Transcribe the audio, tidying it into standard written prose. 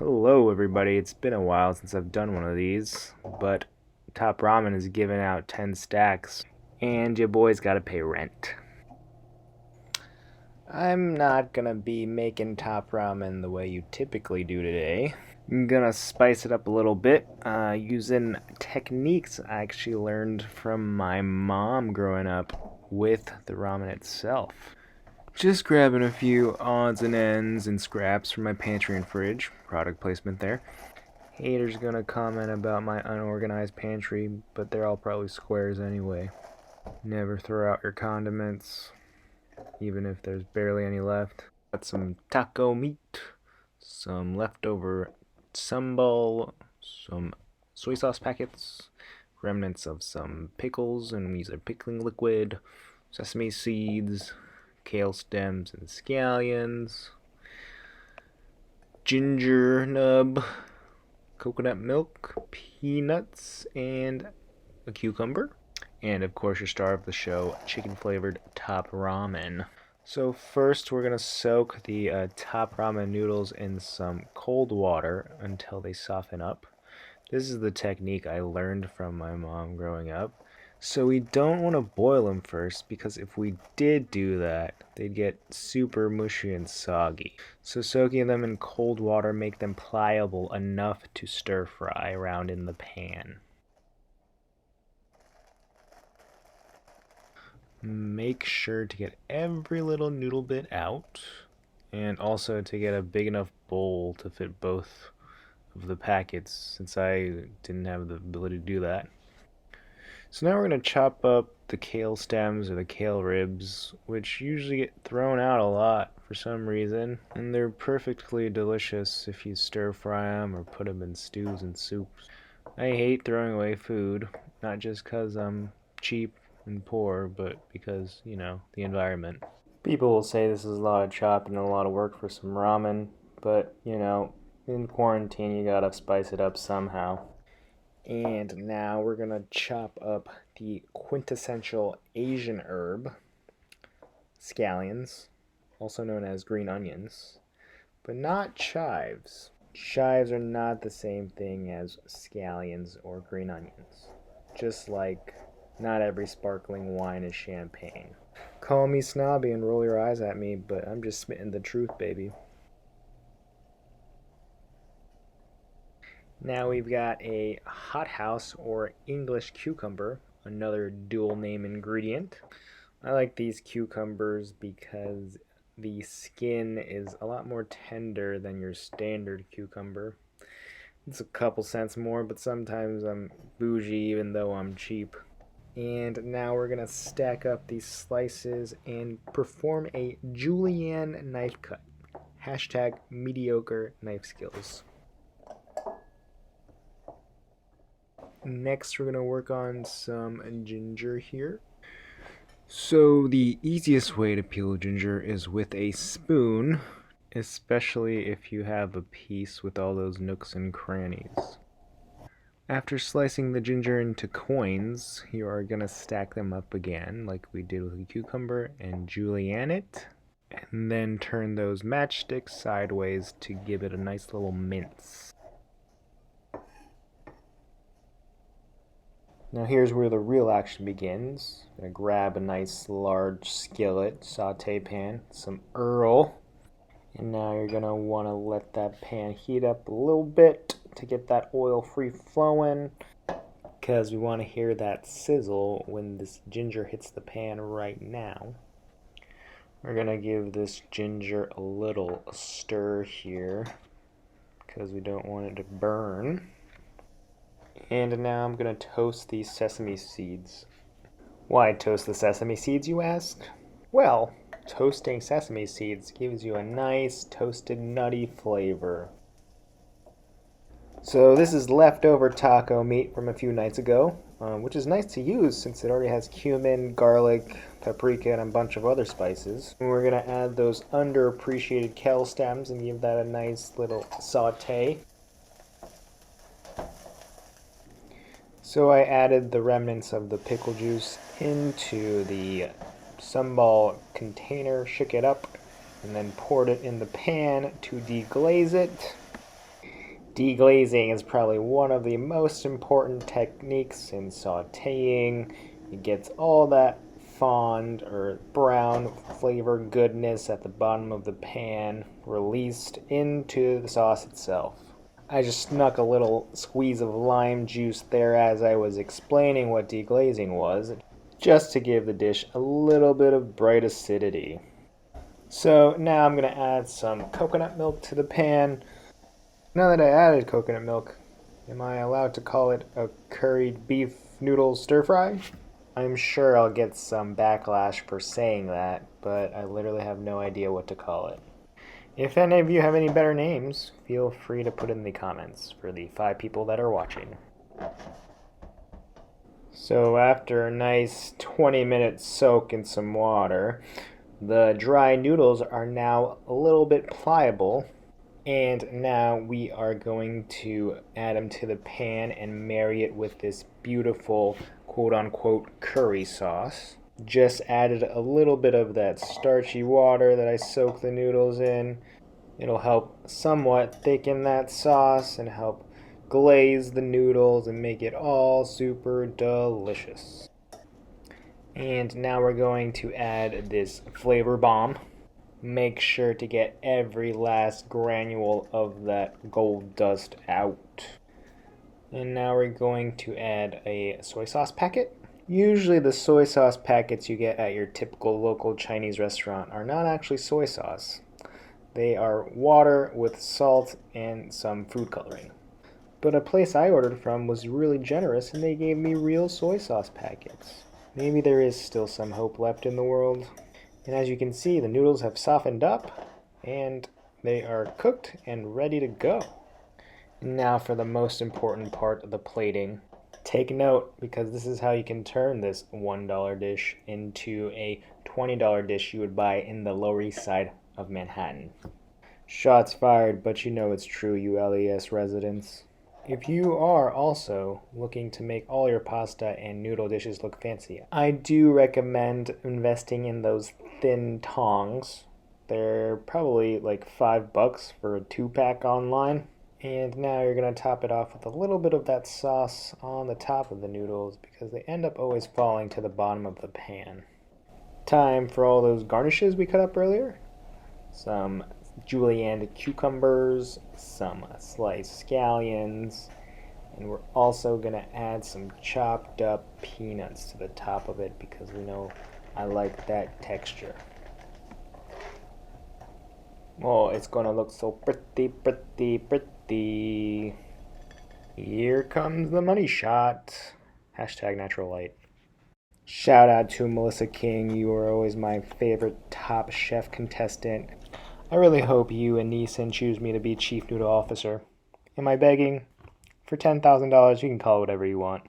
Hello everybody, it's been a while since I've done one of these, but Top Ramen is giving out 10 stacks, and your boy's gotta pay rent. I'm not gonna be making Top Ramen the way you typically do today. I'm gonna spice it up a little bit, using techniques I actually learned from my mom growing up with the ramen itself. Just grabbing a few odds and ends and scraps from my pantry and fridge. Product placement there. Haters gonna comment about my unorganized pantry, but they're all probably squares anyway. Never throw out your condiments, even if there's barely any left. Got some taco meat, some leftover sambal, some soy sauce packets, remnants of some pickles, and these are pickling liquid, sesame seeds, kale stems and scallions, ginger nub, coconut milk, peanuts, and a cucumber. And of course, your star of the show, chicken flavored top ramen. So first, we're gonna soak the top ramen noodles in some cold water until they soften up. This is the technique I learned from my mom growing up. So we don't want to boil them first, because if we did do that, they'd get super mushy and soggy. So soaking them in cold water make them pliable enough to stir fry around in the pan. Make sure to get every little noodle bit out, and also to get a big enough bowl to fit both of the packets, since I didn't have the ability to do that. So now we're going to chop up the kale stems or the kale ribs, which usually get thrown out a lot for some reason, and they're perfectly delicious if you stir fry them or put them in stews and soups. I hate throwing away food, not just because I'm cheap and poor, but because, the environment. People will say this is a lot of chopping and a lot of work for some ramen, but, in quarantine you gotta spice it up somehow. And now we're gonna chop up the quintessential Asian herb, scallions, also known as green onions, but not chives. Chives are not the same thing as scallions or green onions. Just like not every sparkling wine is champagne. Call me snobby and roll your eyes at me, but I'm just spitting the truth, baby. Now we've got a hothouse or English cucumber, another dual name ingredient. I like these cucumbers because the skin is a lot more tender than your standard cucumber. It's a couple cents more, but sometimes I'm bougie even though I'm cheap. And now we're gonna stack up these slices and perform a julienne knife cut. Hashtag mediocre knife skills. Next, we're going to work on some ginger here. So the easiest way to peel ginger is with a spoon, especially if you have a piece with all those nooks and crannies. After slicing the ginger into coins, you are going to stack them up again like we did with the cucumber and julienne it, and then turn those matchsticks sideways to give it a nice little mince. Now here's where the real action begins. I'm gonna grab a nice large skillet, saute pan, some Earl, and now you're gonna wanna let that pan heat up a little bit to get that oil free flowing, because we wanna hear that sizzle when this ginger hits the pan right now. We're gonna give this ginger a little stir here, because we don't want it to burn. And now I'm going to toast these sesame seeds. Why toast the sesame seeds, you ask? Well, toasting sesame seeds gives you a nice toasted nutty flavor. So this is leftover taco meat from a few nights ago, which is nice to use since it already has cumin, garlic, paprika, and a bunch of other spices. And we're going to add those underappreciated kale stems and give that a nice little saute. So I added the remnants of the pickle juice into the sambal container, shook it up, and then poured it in the pan to deglaze it. Deglazing is probably one of the most important techniques in sauteing. It gets all that fond or brown flavor goodness at the bottom of the pan released into the sauce itself. I just snuck a little squeeze of lime juice there as I was explaining what deglazing was, just to give the dish a little bit of bright acidity. So now I'm going to add some coconut milk to the pan. Now that I added coconut milk, am I allowed to call it a curried beef noodle stir fry? I'm sure I'll get some backlash for saying that, but I literally have no idea what to call it. If any of you have any better names, feel free to put in the comments for the 5 people that are watching. So after a nice 20-minute soak in some water, the dry noodles are now a little bit pliable. And now we are going to add them to the pan and marry it with this beautiful quote-unquote curry sauce. Just added a little bit of that starchy water that I soaked the noodles in. It'll help somewhat thicken that sauce and help glaze the noodles and make it all super delicious. And now we're going to add this flavor bomb. Make sure to get every last granule of that gold dust out. And now we're going to add a soy sauce packet. Usually the soy sauce packets you get at your typical local Chinese restaurant are not actually soy sauce. They are water with salt and some food coloring. But a place I ordered from was really generous and they gave me real soy sauce packets. Maybe there is still some hope left in the world. And as you can see, the noodles have softened up and they are cooked and ready to go. Now for the most important part of the plating. Take note, because this is how you can turn this $1 dish into a $20 dish you would buy in the Lower East Side of Manhattan. Shots fired, but you know it's true, you LES residents. If you are also looking to make all your pasta and noodle dishes look fancy, I do recommend investing in those thin tongs. They're probably like $5 for a 2-pack online. And now you're going to top it off with a little bit of that sauce on the top of the noodles because they end up always falling to the bottom of the pan. Time for all those garnishes we cut up earlier. Some julienne cucumbers, some sliced scallions, and we're also going to add some chopped up peanuts to the top of it because we know I like that texture. Oh, it's going to look so pretty, pretty, pretty. Here comes the money shot. Hashtag natural light. Shout out to Melissa King. You are always my favorite Top Chef contestant. I really hope you and Neeson choose me to be Chief Noodle Officer. Am I begging? For $10,000, you can call it whatever you want.